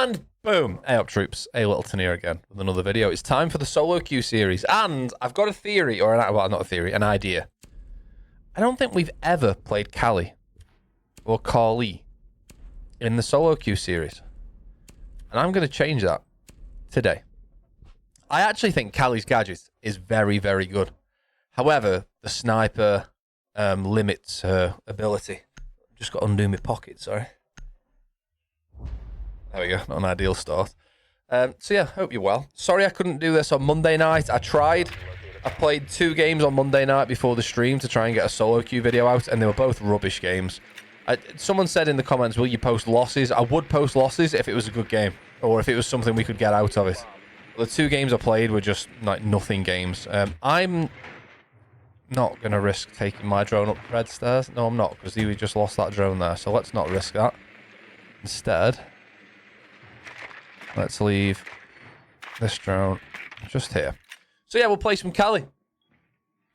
And boom, hey up troops, ALYTTLETON here again with another video. It's time for the solo queue series, and I've got a theory, or well, not a theory, an idea. I don't think we've ever played Callie or Carly in the solo queue series, and I'm going to change that today. I actually think Callie's gadget is very, very good. However, the sniper limits her ability. Just got to undo my pocket, sorry. There we go, not an ideal start. So yeah, hope you're well. Sorry I couldn't do this on Monday night. I tried. I played 2 games on Monday night before the stream to try and get a solo queue video out, and they were both rubbish games. Someone said in the comments, will you post losses? I would post losses if it was a good game, or if it was something we could get out of it. The 2 games I played were just like nothing games. I'm not going to risk taking my drone up red stairs. No, I'm not, because we just lost that drone there, so let's not risk that. Instead, let's leave this drone just here. So yeah, we'll play some Callie, and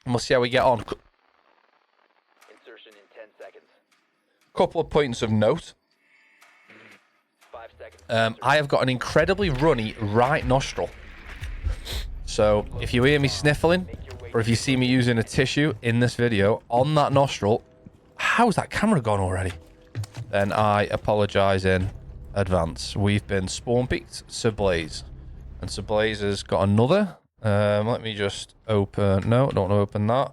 we'll see how we get on. Insertion in 10 seconds. Couple of points of note. 5 seconds. I have got an incredibly runny right nostril. So if you hear me sniffling, or if you see me using a tissue in this video on that nostril, how's that camera gone already? Then I apologize in advance. We've been spawn peeked, Sir Blaze. And Sir Blaze has got another. Let me just open. No, don't want to open that.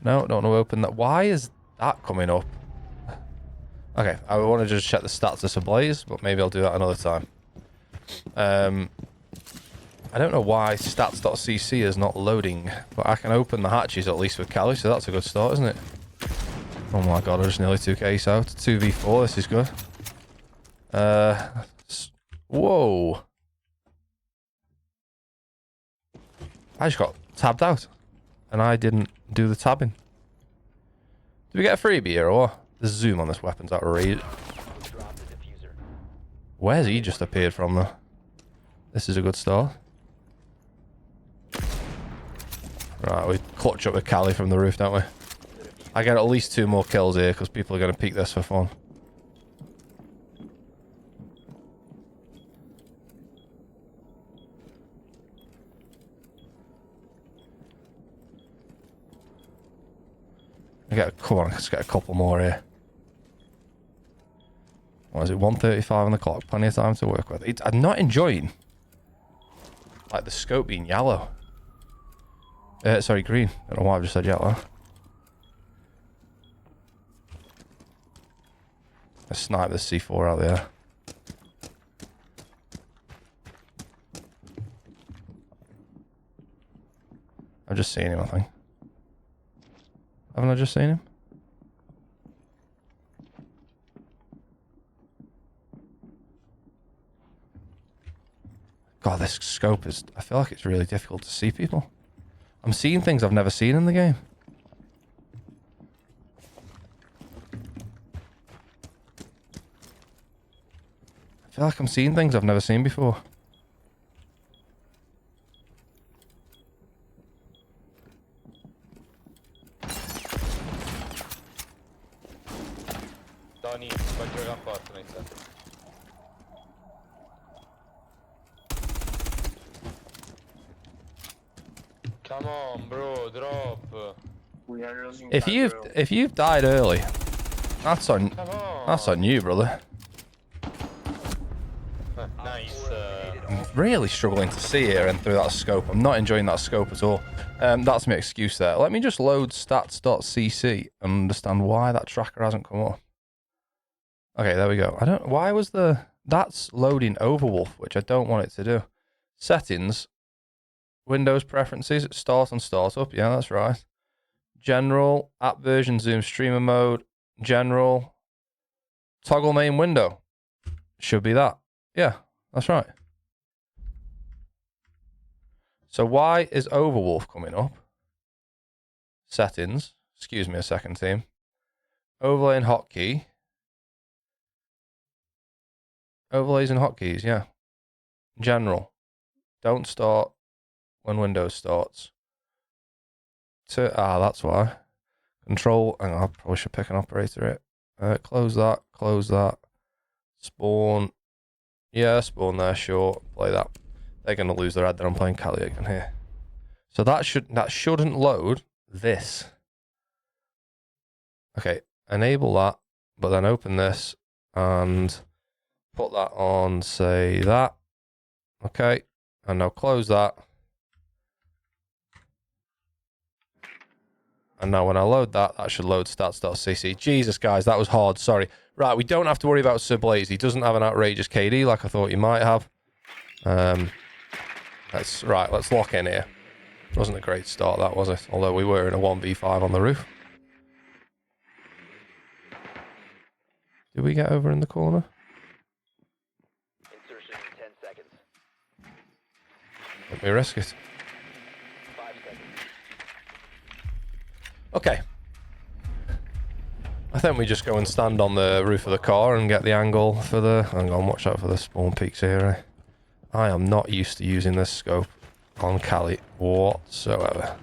No, don't want to open that. Why is that coming up? Okay, I want to just check the stats of Sir Blaze, but maybe I'll do that another time. I don't know why stats.cc is not loading, but I can open the hatches at least with Callie, so that's a good start, isn't it? Oh my god, I just nearly took ace out. 2v4, this is good. Whoa. I just got tabbed out, and I didn't do the tabbing. Did we get a freebie here, or what? The zoom on this weapon's outrageous. Where's he just appeared from, though? This is a good start. Right, we clutch up with Callie from the roof, don't we? I get at least 2 more kills here, because people are going to peek this for fun. Come on, let's get a couple more here. What is it, 1:35 on the clock? Plenty of time to work with. I'm not enjoying, like, the scope being yellow. Sorry, green. I don't know why I've just said yellow. Let's snipe this C4 out there. I've just seen him, I think. Haven't I just seen him? God, this scope is... I feel like it's really difficult to see people. I'm seeing things I've never seen in the game. I feel like I'm seeing things I've never seen before. Tony, vai jogar Fortnite. Come on, bro, drop. We are losing. If you've died early, that's on you, brother. Nice. I'm really struggling to see here and through that scope. I'm not enjoying that scope at all. That's my excuse there. Let me just load stats.cc and understand why that tracker hasn't come up. Okay, there we go. Why was that's loading Overwolf, which I don't want it to do. Settings, Windows preferences, start and startup. Yeah, that's right. General, app version, zoom, streamer mode, general, toggle main window. Should be that. Yeah, that's right. So why is Overwolf coming up? Settings. Excuse me a second, team. Overlay and hotkey. Overlays and hotkeys, yeah. General. Don't start when Windows starts. That's why. Control, hang on, I probably should pick an operator it. Close that, Spawn. Yeah, spawn there, sure. Play that. They're going to lose their head that I'm playing Callout again here. So that shouldn't load this. Okay, enable that, but then open this and put that on, say that. Okay, and now close that. And now when I load that, that should load stats.cc. Jesus, guys, that was hard. Sorry. Right, we don't have to worry about Sir Blaze. He doesn't have an outrageous KD like I thought he might have. Let's lock in here. Wasn't a great start, that was it? Although we were in a 1v5 on the roof. Did we get over in the corner? Insertion in 10 seconds. Let me risk it. 5 seconds. Okay. I think we just go and stand on the roof of the car and get the angle for the... Hang on, watch out for the spawn peaks here. I am not used to using this scope on Callout whatsoever.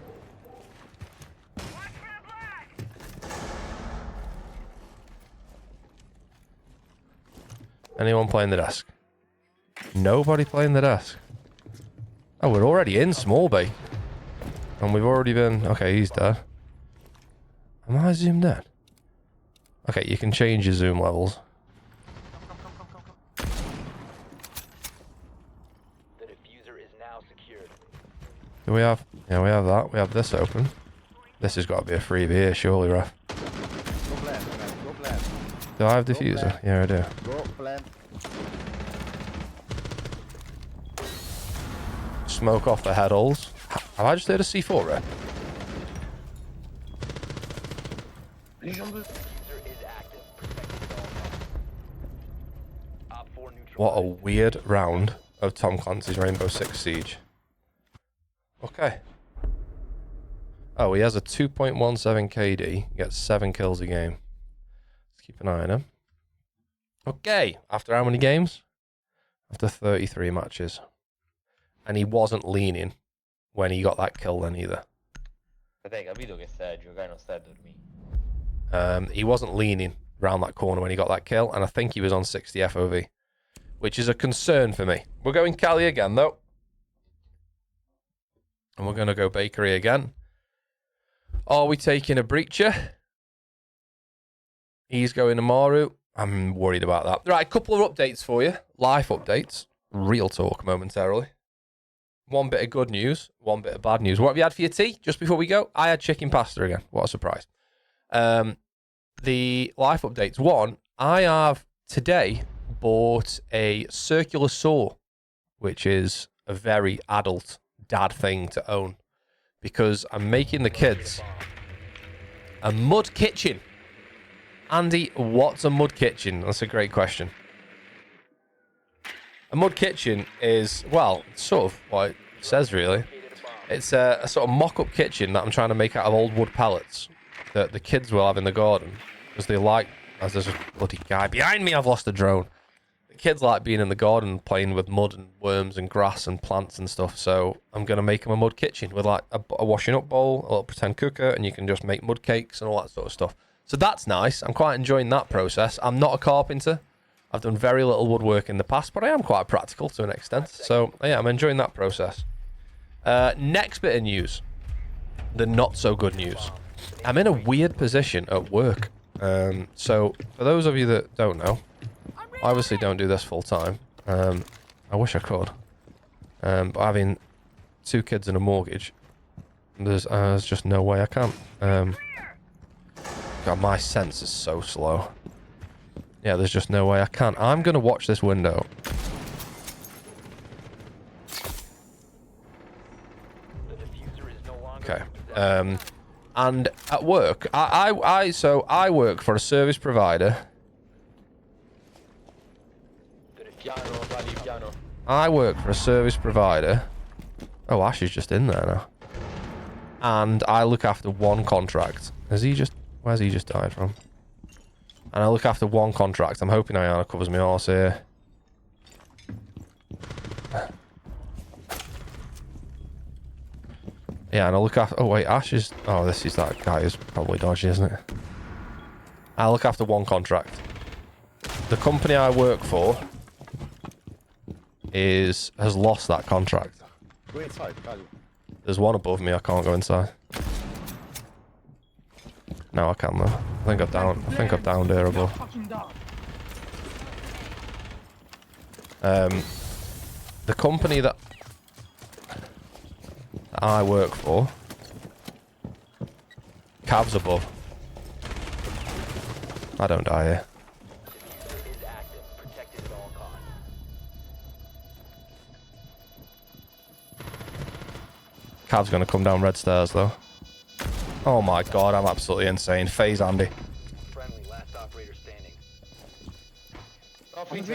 Anyone playing the desk? Nobody playing the desk. Oh, we're already in small bay. And we've already been... Okay, he's dead. Am I zoomed in? Okay, you can change your zoom levels. The diffuser is now secured. Do we have... Yeah, we have that. We have this open. This has got to be a freebie here, surely, ref. Go plant, man. Go plant. Do I have diffuser? Yeah, I do. Go plant. Smoke off the head holes. Have I just heard a C4 rep? Diffuser is active. Protected at all costs. Op 4 neutral. What a weird round of Tom Clancy's Rainbow Six Siege. Okay. Oh, he has a 2.17 KD. Gets 7 kills a game. Let's keep an eye on him. Okay. After how many games? After 33 matches. And he wasn't leaning when he got that kill then either. Hai capito che stai a giocare, non stai a dormire. He wasn't leaning around that corner when he got that kill, and I think he was on 60 FOV, which is a concern for me. We're going Cali again, though. And we're going to go Bakery again. Are we taking a Breacher? He's going Amaru. I'm worried about that. Right, a couple of updates for you. Life updates. Real talk momentarily. One bit of good news, one bit of bad news. What have you had for your tea? Just before we go, I had chicken pasta again. What a surprise. The life updates. One, I have today bought a circular saw, which is a very adult dad thing to own, because I'm making the kids a mud kitchen. Andy, what's a mud kitchen? That's a great question. A mud kitchen is, well, sort of what it says, really. It's a sort of mock-up kitchen that I'm trying to make out of old wood pallets that the kids will have in the garden, because they like, as there's a bloody guy behind me, I've lost a drone. The kids like being in the garden, playing with mud and worms and grass and plants and stuff, so I'm going to make them a mud kitchen with like a washing up bowl, a little pretend cooker, and you can just make mud cakes and all that sort of stuff. So that's nice. I'm quite enjoying that process. I'm not a carpenter. I've done very little woodwork in the past, but I am quite practical to an extent. So, yeah, I'm enjoying that process. Next bit of news. The not-so-good news. I'm in a weird position at work. So, for those of you that don't know, I obviously don't do this full-time. I wish I could. But having 2 kids and a mortgage, there's just no way I can. God, my sense is so slow. Yeah, there's just no way I can. I'm going to watch this window. The diffuser is no longer Okay. in possession. And at work, I work for a service provider. Piano, Vali, piano. I work for a service provider. Oh, Ash is just in there now. And I look after one contract. Where's he just died from? And I look after one contract. I'm hoping Ayana covers my arse here. Yeah, and I look after... Oh, wait, Ash is... Oh, this is that guy who's probably dodgy, isn't it? I look after one contract. the company I work for has lost that contract. Go inside, Callout. There's one above me. I can't go inside. No, I can though. I think I've downed here above. The company that I work for, Cav's above. I don't die here. Diffuser is active. Protected at all costs. Cav's gonna come down red stairs though. Oh my god, I'm absolutely insane. Phase Andy. Friendly, last operator standing. No, freezer.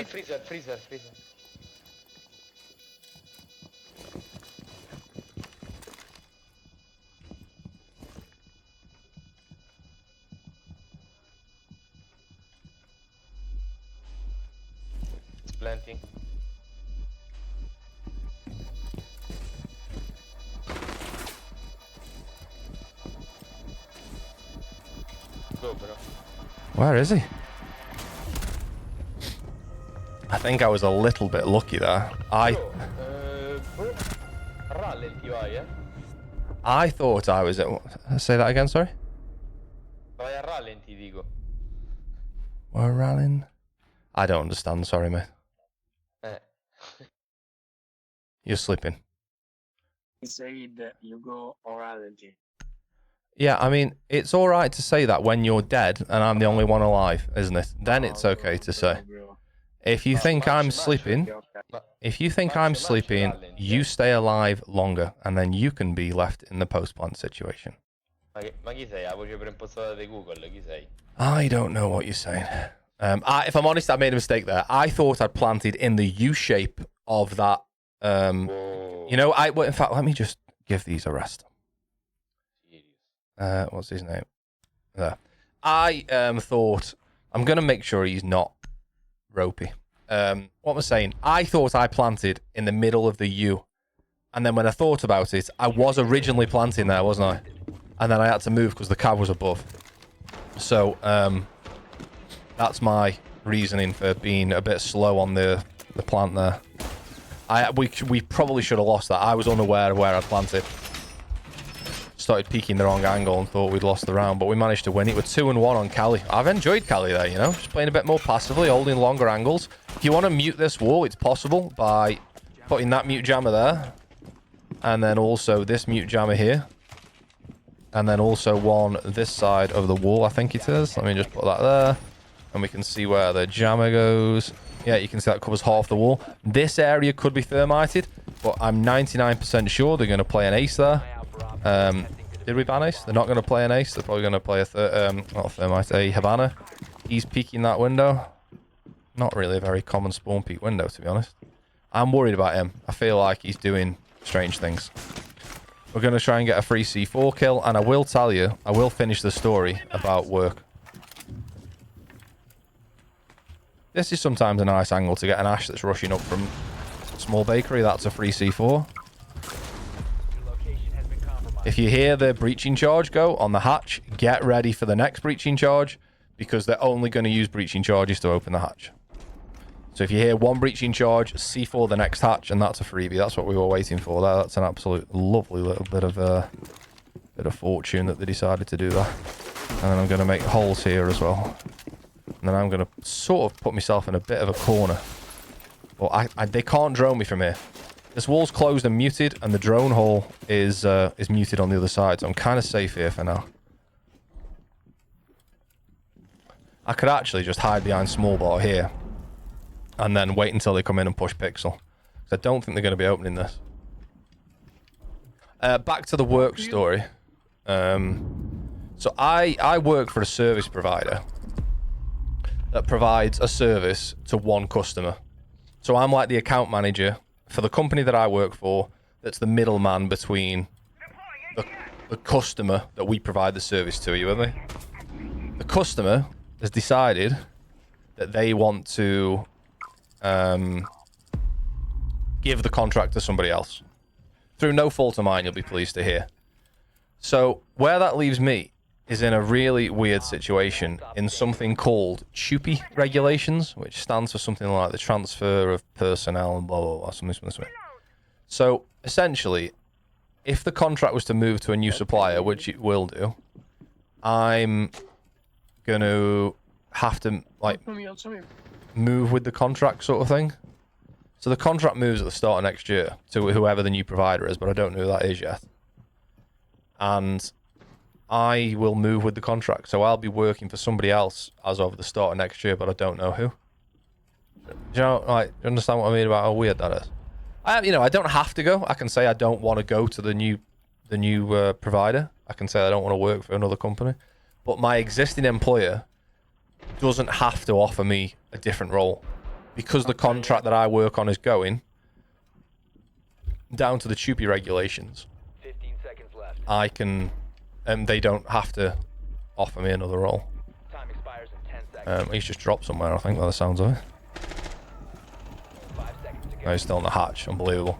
It's planting. Go, bro. Where is he? I think I was a little bit lucky there. Bro, rallenti vai, eh? I thought I was at... Say that again, sorry? Vai a rallenti, dico. We're rallying. I don't understand, sorry, mate. Eh. You're sleeping. He said you go orality. Yeah, I mean, it's alright to say that when you're dead and I'm the only one alive, isn't it? Then it's okay to say. If you think I'm sleeping, you stay alive longer, and then you can be left in the post-plant situation. Ma chi sei? La voce preimpostata di Google, chi sei? I don't know what you're saying. If I'm honest, I made a mistake there. I thought I'd planted in the U shape of that. You know, well, in fact, let me just give these a rest. What's his name? There. I thought I'm gonna make sure he's not ropey. What was I saying? I thought I planted in the middle of the U, and then when I thought about it, I was originally planting there, wasn't I? And then I had to move because the cab was above. So that's my reasoning for being a bit slow on the plant there. We probably should have lost that. I was unaware of where I planted. Started peeking the wrong angle and thought we'd lost the round, but we managed to win it with 2-1 on Cali. I've enjoyed Cali there, you know, just playing a bit more passively, holding longer angles. If you want to mute this wall, it's possible by putting that mute jammer there, and then also this mute jammer here, and then also one this side of the wall, I think it is. Let me just put that there, and we can see where the jammer goes. Yeah, you can see that covers half the wall. This area could be thermited, but I'm 99% sure they're going to play an ace there. Did we ban ace? They're not going to play an ace. They're probably going to play not a thermite, a Havana. He's peeking that window. Not really a very common spawn peek window, to be honest. I'm worried about him. I feel like he's doing strange things. We're going to try and get a free C4 kill, and I will tell you, I will finish the story about work. This is sometimes a nice angle to get an Ash that's rushing up from small bakery. That's a free C4. If you hear the breaching charge go on the hatch, get ready for the next breaching charge, because they're only going to use breaching charges to open the hatch. So if you hear one breaching charge, C4 the next hatch, and that's a freebie. That's what we were waiting for there. That's an absolute lovely little bit of fortune that they decided to do that. And then I'm going to make holes here as well. And then I'm going to sort of put myself in a bit of a corner. But they can't drone me from here. This wall's closed and muted, and the drone hole is muted on the other side, so I'm kind of safe here for now. I could actually just hide behind small bar here, and then wait until they come in and push pixel. Because I don't think they're going to be opening this. Back to the work story. So I work for a service provider that provides a service to one customer. So I'm like the account manager for the company that I work for, that's the middleman between the customer that we provide the service to. Are you with me? The customer has decided that they want to give the contract to somebody else. Through no fault of mine, you'll be pleased to hear. So where that leaves me is in a really weird situation in something called Chupy regulations, which stands for something like the transfer of personnel and blah, blah, blah, something. So, essentially, if the contract was to move to a new supplier, which it will do, I'm going to have to, like, move with the contract sort of thing. So the contract moves at the start of next year to whoever the new provider is, but I don't know who that is yet. And I will move with the contract. So I'll be working for somebody else as of the start of next year, but I don't know who. Do you know, like, do you understand what I mean about how weird that is? I don't have to go. I can say I don't want to go to the new provider. I can say I don't want to work for another company. But my existing employer doesn't have to offer me a different role. Because the contract that I work on is going down to the Chupy regulations. 15 seconds left. I can, and they don't have to offer me another role. Time expires in 10 seconds. He's just dropped somewhere, I think, by the sounds of it. 5 seconds to go. No, he's still on the hatch. Unbelievable.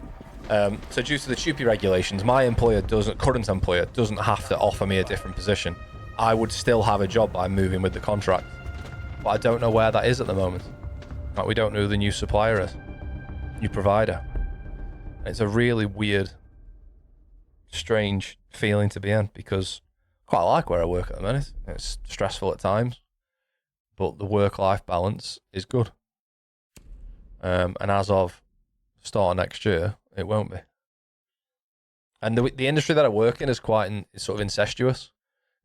So due to the Chupy regulations, my current employer doesn't have to offer me a different position. I would still have a job by moving with the contract. But I don't know where that is at the moment. Like, we don't know who the new supplier is. New provider. It's a really weird, strange feeling to be in because I quite like where I work at the minute. It's stressful at times, but the work-life balance is good. And as of the start of next year, it won't be. And the industry that I work in is is sort of incestuous.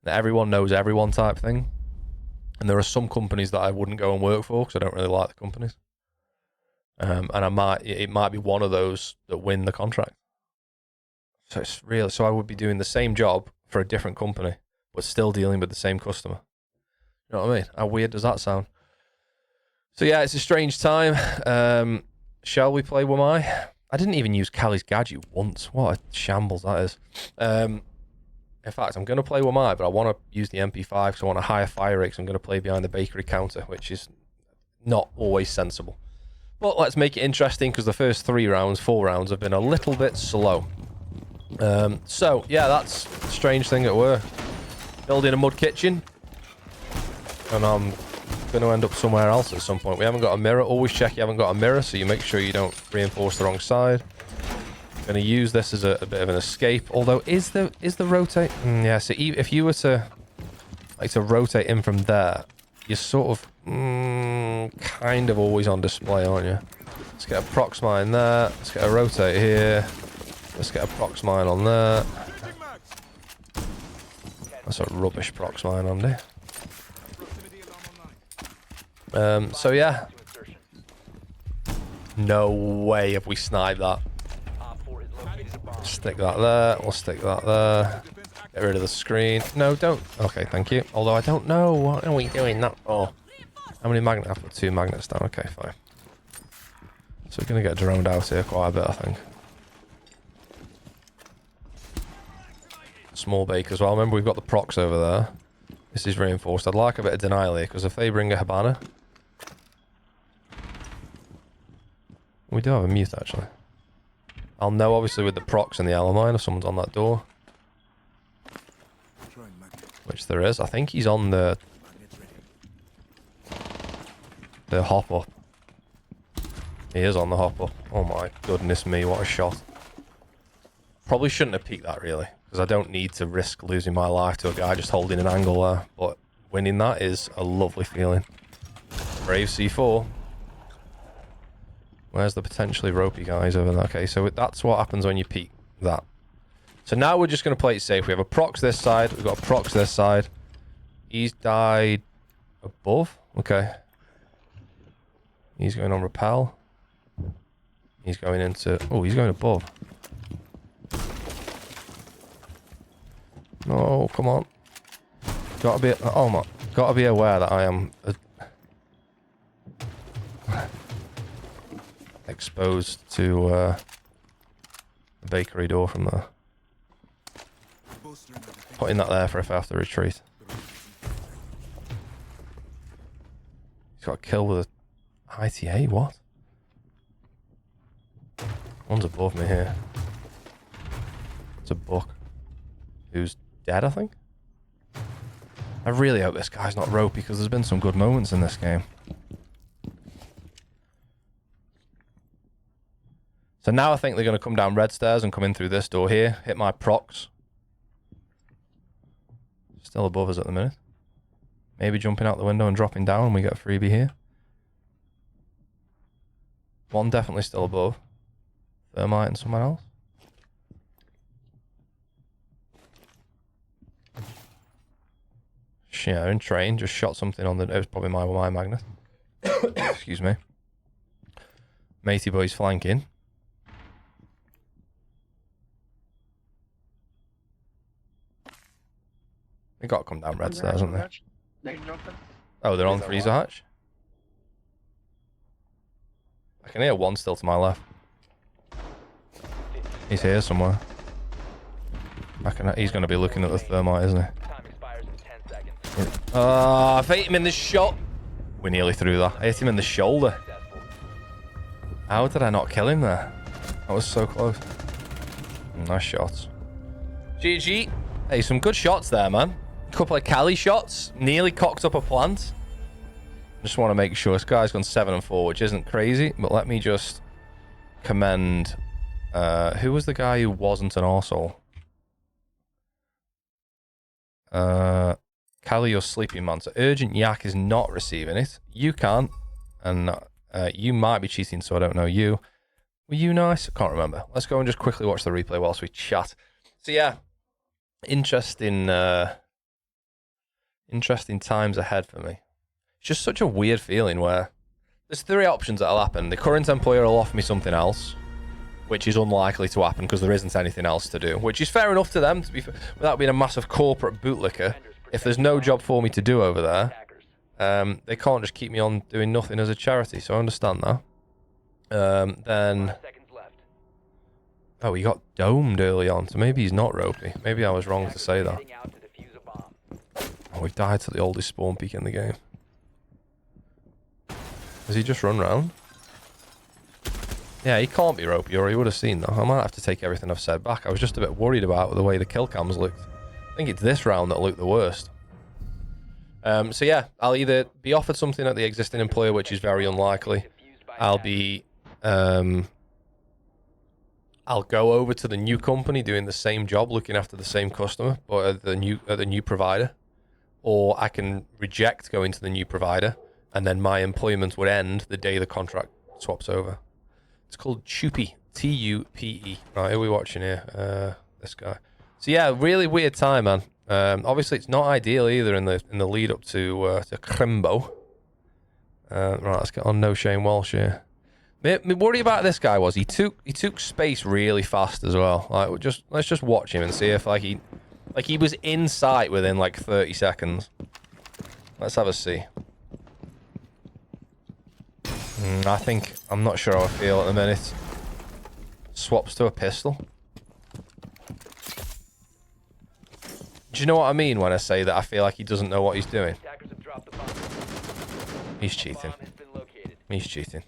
That everyone knows everyone type thing. And there are some companies that I wouldn't go and work for because I don't really like the companies. And it might be one of those that win the contract. So I would be doing the same job for a different company, but still dealing with the same customer. You know what I mean? How weird does that sound? So yeah, it's a strange time. Shall we play Wamai? I didn't even use Callie's gadget once. What a shambles that is. In fact, I'm going to play Wamai, but I want to use the MP5 because I want a higher fire rate, so I'm going to play behind the bakery counter, which is not always sensible. But let's make it interesting because the first 4 rounds have been a little bit slow. So, yeah, that's a strange thing at work. Building a mud kitchen. And I'm going to end up somewhere else at some point. We haven't got a mirror. Always check you haven't got a mirror, so you make sure you don't reinforce the wrong side. Going to use this as a bit of an escape. Although, is the rotate? Yeah, so if you were to rotate in from there, you're sort of kind of always on display, aren't you? Let's get a prox mine there. Let's get a rotate here. Let's get a prox mine on there. That's a rubbish prox mine, Andy. So yeah. No way have we sniped that. Stick that there. We'll stick that there. Get rid of the screen. No, don't. Okay, thank you. Although I don't know. What are we doing that for? How many magnets? I've put 2 magnets down. Okay, fine. So we're going to get droned out here quite a bit, I think. Small bake as well. Remember, we've got the procs over there. This is reinforced. I'd like a bit of denial here, because if they bring a Habana... We do have a mute, actually. I'll know, obviously, with the procs and the Alamine if someone's on that door. Which there is. I think he's on the hop up. He is on the hop up. Oh my goodness me, what a shot. Probably shouldn't have peeked that, really. Because I don't need to risk losing my life to a guy just holding an angle there. But winning that is a lovely feeling. Brave C4. Where's the potentially ropey guys over there? Okay, so that's what happens when you peek that. So now we're just going to play it safe. We have a prox this side. We've got a prox this side. He's died above. Okay. He's going on repel. He's going into... Oh, he's going above. No, come on. Gotta be... Oh my... Gotta be aware that I am... exposed to the bakery door from there. Putting that there for if I have to retreat. He's got a kill with a ITA, what? One's above me here. It's a buck. Who's dead, I think? I really hope this guy's not ropey because there's been some good moments in this game. So now I think they're going to come down red stairs and come in through this door here. Hit my procs. Still above us at the minute. Maybe jumping out the window and dropping down and we get a freebie here. One definitely still above. Thermite and someone else. Yeah, in train, just shot something on the... It was probably my magnet. Excuse me. Matey boy's flanking. They got to come down red stairs, haven't they? Oh, they're on freezer hatch? I can hear one still to my left. He's here somewhere. He's going to be looking at the thermite, isn't he? I've hit him in the shot. We nearly threw that. I hit him in the shoulder. How did I not kill him there? That was so close. Nice shots. GG. Hey, some good shots there, man. A couple of Cali shots. Nearly cocked up a plant. Just want to make sure this guy's gone 7 and 4, which isn't crazy. But let me just commend... who was the guy who wasn't an arsehole? Callie, you're sleeping, man. So Urgent Yak is not receiving it. You can't. And you might be cheating, so I don't know you. Were you nice? I can't remember. Let's go and just quickly watch the replay whilst we chat. So yeah, interesting times ahead for me. It's just such a weird feeling where there's 3 options that'll happen. The current employer will offer me something else, which is unlikely to happen because there isn't anything else to do, which is fair enough to them, to be without being a massive corporate bootlicker. If there's no job for me to do over there, they can't just keep me on doing nothing as a charity, so I understand that. Then... Oh, he got domed early on, so maybe he's not ropey. Maybe I was wrong to say that. Oh, we died to the oldest spawn peak in the game. Has he just run round? Yeah, he can't be ropey, or he would have seen that. I might have to take everything I've said back. I was just a bit worried about the way the kill cams looked. I think it's this round that looked the worst. So yeah, I'll either be offered something at the existing employer, which is very unlikely. I'll go over to the new company doing the same job, looking after the same customer, but at the new provider. Or I can reject going to the new provider, and then my employment would end the day the contract swaps over. It's called Chupy. T-U-P-E. Right, who are we watching here? This guy. So yeah, really weird time, man. Obviously, it's not ideal either in the lead up to Crimbo. Right, let's get on No Shame Walsh here. My worry about this guy was he took space really fast as well. Like, let's just watch him and see if he was in sight within like 30 seconds. Let's have a see. I'm not sure how I feel at the minute. Swaps to a pistol. Do you know what I mean when I say that I feel like he doesn't know what he's doing? He's cheating. He's cheating.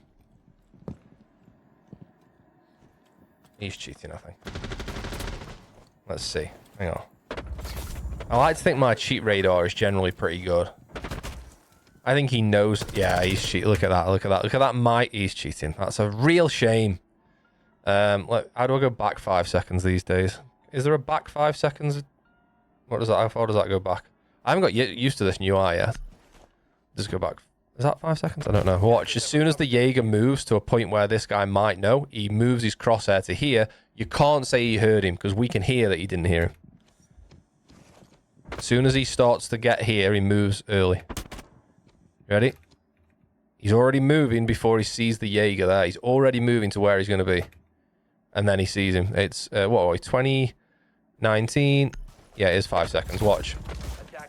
He's cheating, I think. Let's see. Hang on. I like to think my cheat radar is generally pretty good. I think he knows. Yeah, he's cheating. Look at that. Look at that. Look at that. He's cheating. That's a real shame. Look, how do I go back 5 seconds these days? Is there a back 5 seconds? What does that? How far does that go back? I haven't got used to this new UI yet. Just go back. Is that 5 seconds? I don't know. Watch. As soon as the Jaeger moves to a point where this guy might know, he moves his crosshair to here. You can't say he heard him because we can hear that he didn't hear him. As soon as he starts to get here, he moves early. Ready? He's already moving before he sees the Jaeger there. He's already moving to where he's going to be. And then he sees him. It's, what are we, 2019? Yeah, it is 5 seconds. Watch.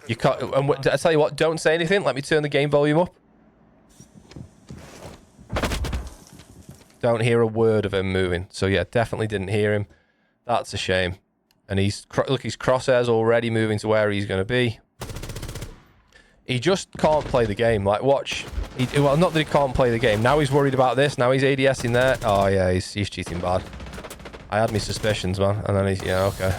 You can't, and I tell you what, don't say anything. Let me turn the game volume up. Don't hear a word of him moving. So yeah, definitely didn't hear him. That's a shame. And look, his crosshair's already moving to where he's going to be. He just can't play the game. Like, watch. Well, not that he can't play the game. Now he's worried about this. Now he's ADSing there. Oh, yeah, he's cheating bad. I had my suspicions, man. And then he's... Yeah, okay.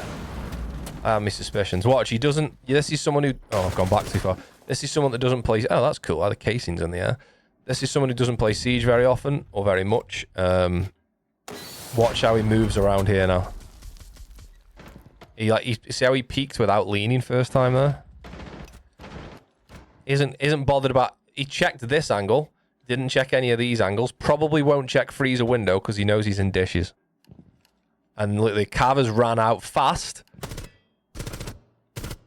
I have my suspicions. Watch, he doesn't... This is someone who... Oh, I've gone back too far. This is someone that doesn't play... Oh, that's cool. The casing's in the air. This is someone who doesn't play Siege very often, or very much. Watch how he moves around here now. See how he peeked without leaning first time there? Isn't bothered about... He checked this angle. Didn't check any of these angles. Probably won't check freezer window because he knows he's in dishes. And look, the Cavers ran out fast.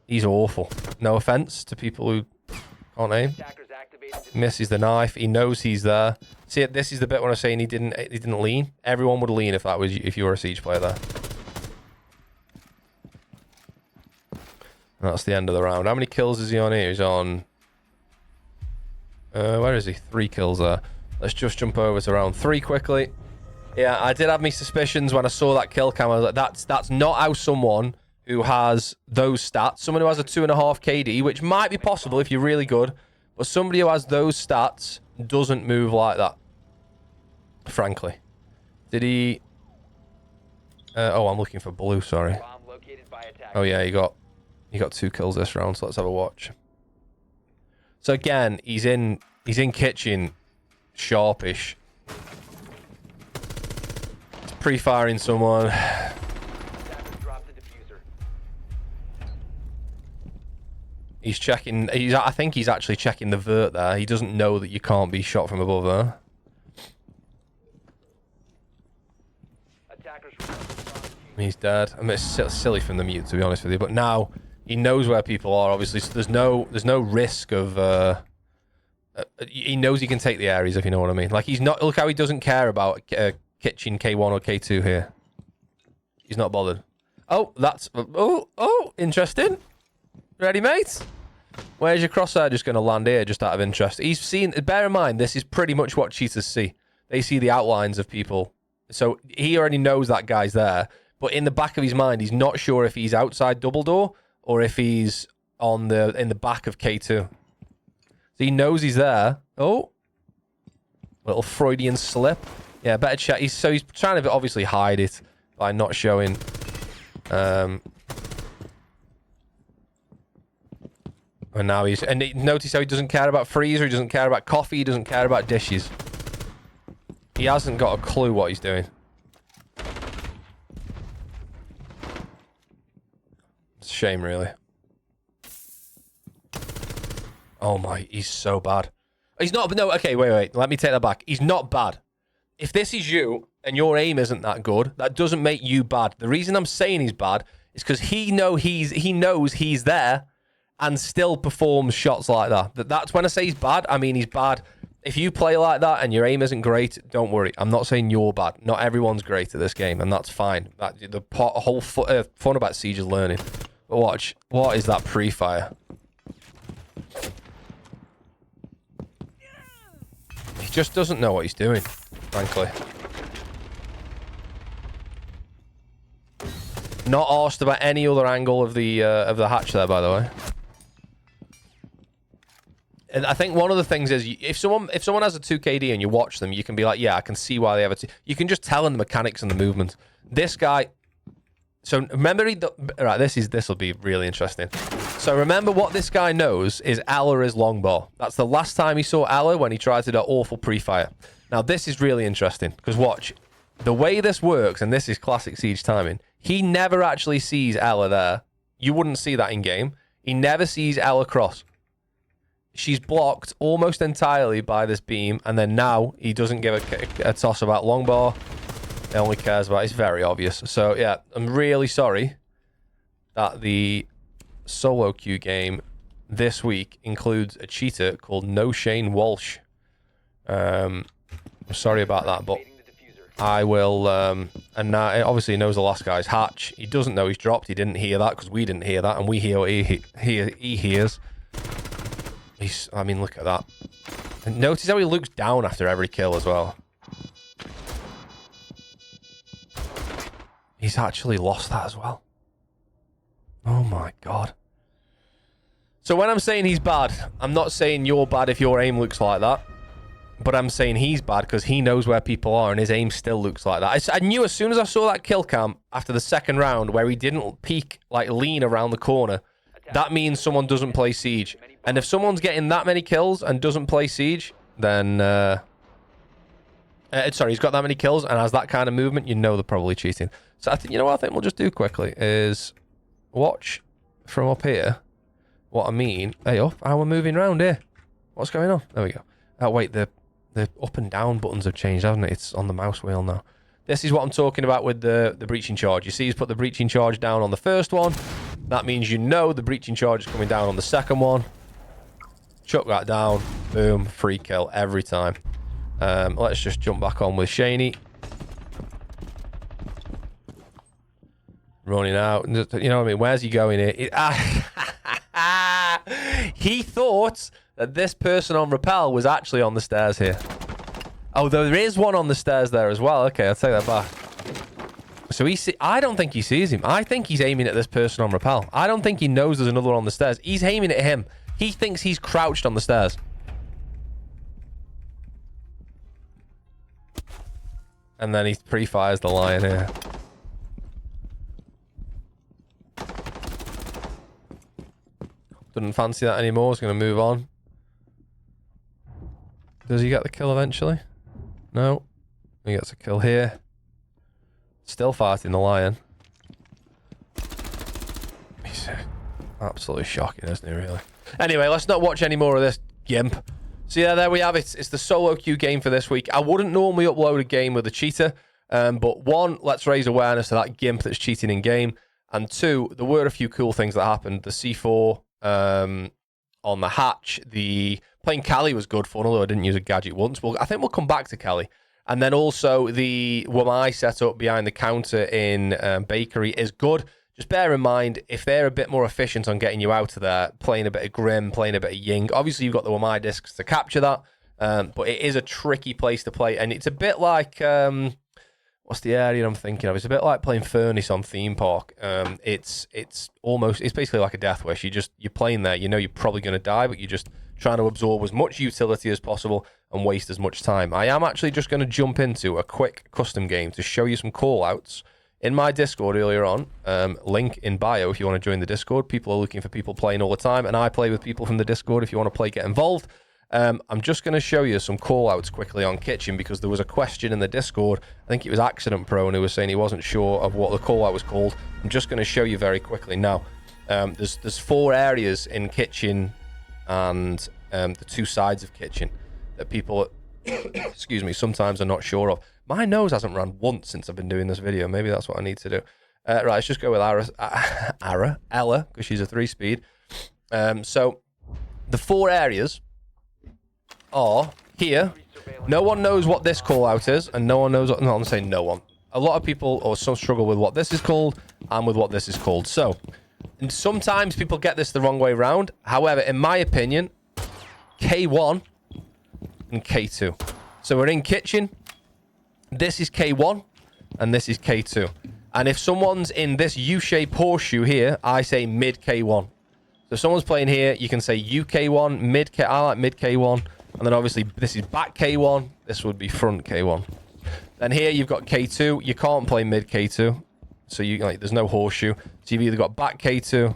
He's awful. No offense to people who can't aim. Misses the knife. He knows he's there. See, this is the bit when I'm saying he didn't lean. Everyone would lean if you were a Siege player there. That's the end of the round. How many kills is he on here? He's on... where is he? 3 kills there. Let's just jump over to round 3 quickly. Yeah, I did have my suspicions when I saw that kill cam. I was like, that's not how someone who has those stats, someone who has a 2.5 KD, which might be possible if you're really good, but somebody who has those stats doesn't move like that. Frankly. Did he... oh, I'm looking for blue, sorry. Oh yeah, he got 2 kills this round, so let's have a watch. So again, he's in kitchen, sharpish. He's pre-firing someone. He's checking. I think he's actually checking the vert there. He doesn't know that you can't be shot from above there. He's dead. I mean, it's silly from the mute, to be honest with you. But now he knows where people are. Obviously, so there's no risk of. He knows he can take the areas, if you know what I mean. Like he's not. Look how he doesn't care about kitchen K1 or K2 here. He's not bothered. Oh, that's interesting. Ready, mate? Where's your crosshair just going to land here, just out of interest? He's seen... Bear in mind, this is pretty much what cheaters see. They see the outlines of people. So he already knows that guy's there. But in the back of his mind, he's not sure if he's outside double door or if he's in the back of K2. So he knows he's there. Oh. Little Freudian slip. Yeah, better check. He's trying to obviously hide it by not showing... And now and notice how he doesn't care about freezer, he doesn't care about coffee, he doesn't care about dishes. He hasn't got a clue what he's doing. It's a shame, really. Oh my, he's so bad. He's not, no, okay, wait, let me take that back. He's not bad. If this is you, and your aim isn't that good, that doesn't make you bad. The reason I'm saying he's bad is because he knows he's there, and still performs shots like that. That's when I say he's bad, I mean he's bad. If you play like that and your aim isn't great, don't worry. I'm not saying you're bad. Not everyone's great at this game, and that's fine. The whole fun about Siege is learning. But watch. What is that pre-fire? He just doesn't know what he's doing, frankly. Not asked about any other angle of the hatch there, by the way. And I think one of the things is, if someone has a 2KD and you watch them, you can be like, yeah, I can see why they have a 2. You can just tell in the mechanics and the movement. This guy... So remember, right, this will be really interesting. So remember what this guy knows is Allah is longbow. That's the last time he saw Allah, when he tried to do awful pre-fire. Now this is really interesting, because watch. The way this works, and this is classic Siege timing, he never actually sees Allah there. You wouldn't see that in-game. He never sees Allah cross. She's blocked almost entirely by this beam, and then now he doesn't give a toss about longbow. He only cares about... It's very obvious. So, yeah, I'm really sorry that the solo queue game this week includes a cheater called No Shane Walsh. I'm sorry about that, but I will... and now, obviously, he knows the last guy's hatch. He doesn't know he's dropped. He didn't hear that, because we didn't hear that, and we hear what he hears. I mean, look at that. And notice how he looks down after every kill as well. He's actually lost that as well. Oh my god. So when I'm saying he's bad, I'm not saying you're bad if your aim looks like that. But I'm saying he's bad because he knows where people are and his aim still looks like that. I knew as soon as I saw that kill cam after the second round where he didn't peek, like lean around the corner, that means someone doesn't play Siege. And if someone's getting that many kills and doesn't play Siege, then... sorry, he's got that many kills and has that kind of movement, you know they're probably cheating. So I think, you know what I think we'll just do quickly is watch from up here what I mean. Hey, up, how we're moving around here. What's going on? There we go. Oh, wait, the up and down buttons have changed, haven't it? It's on the mouse wheel now. This is what I'm talking about with the breaching charge. You see he's put the breaching charge down on the first one. That means you know the breaching charge is coming down on the second one. Chuck that down. Boom. Free kill every time. Let's just jump back on with Shaney. Running out. You know what I mean? Where's he going here? He thought that this person on rappel was actually on the stairs here. Oh, there is one on the stairs there as well. Okay, I'll take that back. So I don't think he sees him. I think he's aiming at this person on rappel. I don't think he knows there's another one on the stairs. He's aiming at him. He thinks he's crouched on the stairs. And then he pre-fires the lion here. Doesn't fancy that anymore. He's going to move on. Does he get the kill eventually? No. He gets a kill here. Still fighting the lion. He's absolutely shocking, isn't he, really? Anyway, let's not watch any more of this gimp. So yeah, there we have it. It's the solo queue game for this week. I wouldn't normally upload a game with a cheater. But one, let's raise awareness to that gimp that's cheating in game. And two, there were a few cool things that happened. The C4 on the hatch. Playing Cali was good fun, although I didn't use a gadget once. Well, I think we'll come back to Cali. And then also the Wamai setup behind the counter in Bakery is good. Just bear in mind, if they're a bit more efficient on getting you out of there, playing a bit of Grim, playing a bit of Ying, obviously you've got the Wamai discs to capture that, but it is a tricky place to play, and it's a bit like, what's the area I'm thinking of? It's a bit like playing Furnace on Theme Park. It's basically like a Death Wish. You're playing there, you know you're probably going to die, but you're just trying to absorb as much utility as possible and waste as much time. I am actually just going to jump into a quick custom game to show you some call-outs in my Discord earlier on. Link in bio if you want to join the Discord. People are looking for people playing all the time, and I play with people from the Discord. If you want to play, get involved. I'm just going to show you some call-outs quickly on Kitchen because there was a question in the Discord. I think it was Accident Prone who was saying he wasn't sure of what the call-out was called. I'm just going to show you very quickly now. There's 4 areas in Kitchen and the 2 sides of Kitchen that people, excuse me, sometimes are not sure of. My nose hasn't run once since I've been doing this video. Maybe that's what I need to do. Right, let's just go with Ella, because she's a 3-speed. So the 4 areas are here. No one knows what this call out is, and no one knows what, no, I'm saying no one. A lot of people or some struggle with what this is called and with what this is called. So, and sometimes people get this the wrong way around. However, in my opinion, K1 and K2. So we're in Kitchen. This is K1 and this is K2. And if someone's in this U-shaped horseshoe here, I say mid K1. So if someone's playing here, you can say UK1, mid K. I like mid K1. And then obviously this is back K1. This would be front K1. Then here you've got K2. You can't play mid K2. So there's no horseshoe. So you've either got back K2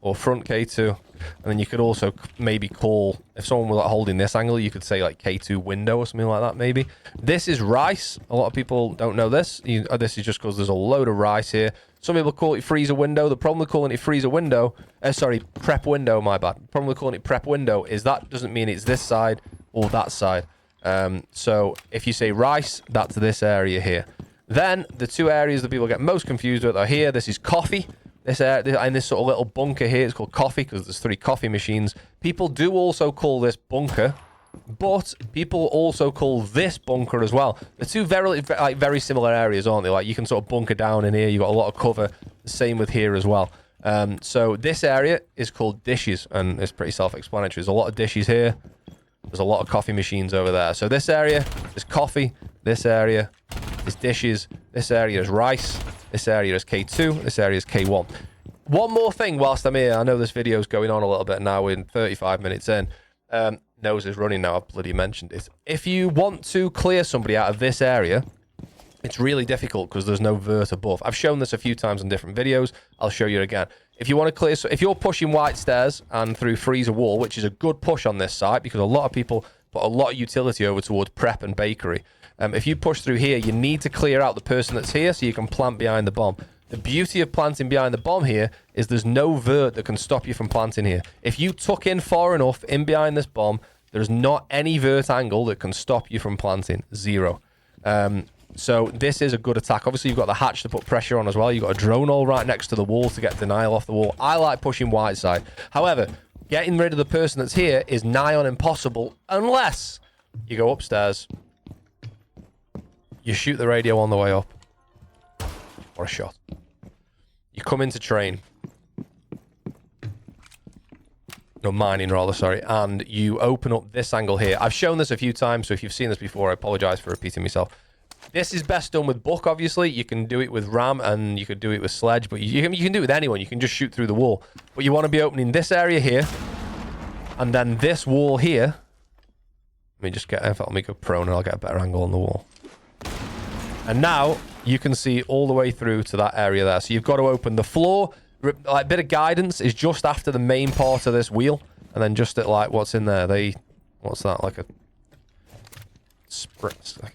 or front K2. And then you could also maybe call, if someone was holding this angle, you could say like K2 window or something like that maybe. This is rice. A lot of people don't know this. This is just because there's a load of rice here. Some people call it freezer window. The problem with calling it freezer window, prep window, my bad. The problem with calling it prep window is that doesn't mean it's this side or that side. So if you say rice, that's this area here. Then the 2 areas that people get most confused with are here. This is coffee. This sort of little bunker here is called coffee because there's 3 coffee machines. People do also call this bunker, but people also call this bunker as well. The 2 very similar areas, aren't they? Like you can sort of bunker down in here. You've got a lot of cover. The same with here as well. So this area is called dishes, and it's pretty self-explanatory. There's a lot of dishes here. There's a lot of coffee machines over there. So this area is coffee. This area is dishes. This area is rice. This area is K2. This area is K1. One more thing whilst I'm here. I know this video is going on a little bit now. We're 35 minutes in. Nose is running now. I've bloody mentioned it. If you want to clear somebody out of this area, it's really difficult because there's no vert above. I've shown this a few times in different videos. I'll show you again. If you want to clear, so if you're pushing white stairs and through freezer wall, which is a good push on this site because a lot of people put a lot of utility over towards prep and bakery. If you push through here, you need to clear out the person that's here so you can plant behind the bomb. The beauty of planting behind the bomb here is there's no vert that can stop you from planting here. If you tuck in far enough in behind this bomb, there's not any vert angle that can stop you from planting. Zero. So this is a good attack. Obviously, you've got the hatch to put pressure on as well. You've got a drone all right next to the wall to get denial off the wall. I like pushing white side. However, getting rid of the person that's here is nigh on impossible unless you go upstairs. You shoot the radio on the way up. Or a shot. You come into train. No, mining rather, sorry. And you open up this angle here. I've shown this a few times, so if you've seen this before, I apologize for repeating myself. This is best done with Buck, obviously. You can do it with Ram and you could do it with Sledge, but you can do it with anyone. You can just shoot through the wall. But you want to be opening this area here and then this wall here. Let me just get, in fact, let me go prone and I'll get a better angle on the wall. And now you can see all the way through to that area there. So you've got to open the floor. Like, bit of guidance is just after the main part of this wheel. And then just at, like, what's in there? What's that? Like a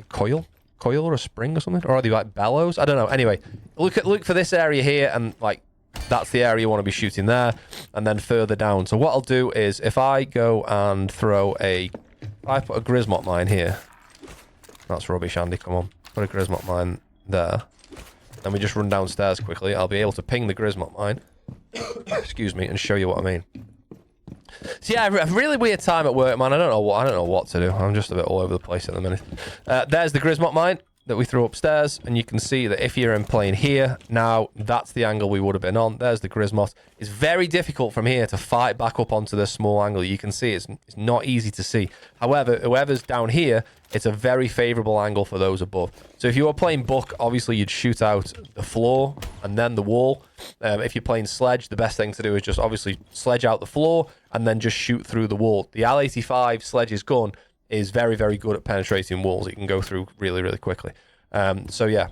coil? Coil or a spring or something? Or are they like bellows? I don't know. Anyway, look for this area here, and like that's the area you want to be shooting there, and then further down. So what I'll do is if I go and I put a Grismot mine here. That's rubbish, Andy. Come on, put a Grismot mine there. Then we just run downstairs quickly. I'll be able to ping the Grismot mine. Excuse me, and show you what I mean. So yeah, a really weird time at work, man. I don't know what to do. I'm just a bit all over the place at the minute. There's the Grismot mine that we threw upstairs, and you can see that if you're in plane here, now that's the angle we would have been on. There's the Grismot. It's very difficult from here to fight back up onto this small angle. You can see it's not easy to see. However, whoever's down here, it's a very favorable angle for those above. So if you were playing Buck, obviously you'd shoot out the floor and then the wall. If you're playing Sledge, the best thing to do is just obviously sledge out the floor and then just shoot through the wall. The AL-85 Sledge's gun is very, very good at penetrating walls. It can go through really, really quickly. So yeah,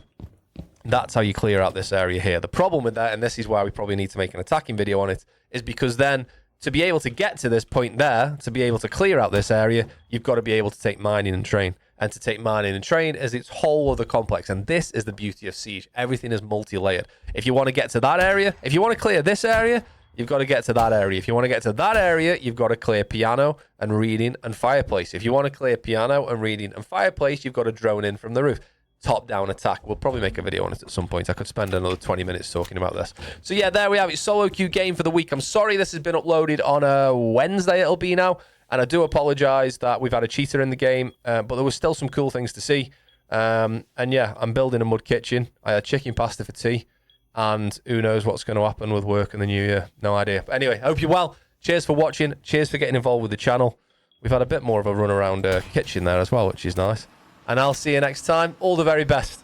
that's how you clear out this area here. The problem with that, and this is why we probably need to make an attacking video on it, is because then to be able to get to this point there, to be able to clear out this area, you've got to be able to take mining and train. And to take mining and train is its whole other complex. And this is the beauty of Siege. Everything is multi-layered. If you want to get to that area, if you want to clear this area, you've got to get to that area. If you want to get to that area, you've got to clear piano and reading and fireplace. If you want to clear piano and reading and fireplace, you've got to drone in from the roof. Top-down attack. We'll probably make a video on it at some point. I could spend another 20 minutes talking about this. So yeah, there we have it. Solo queue game for the week. I'm sorry this has been uploaded on a Wednesday, it'll be now. And I do apologize that we've had a cheater in the game, but there was still some cool things to see. And yeah, I'm building a mud kitchen. I had chicken pasta for tea. And who knows what's going to happen with work in the new year. No idea. But anyway, hope you're well. Cheers for watching. Cheers for getting involved with the channel. We've had a bit more of a run around kitchen there as well, which is nice. And I'll see you next time. All the very best.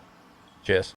Cheers.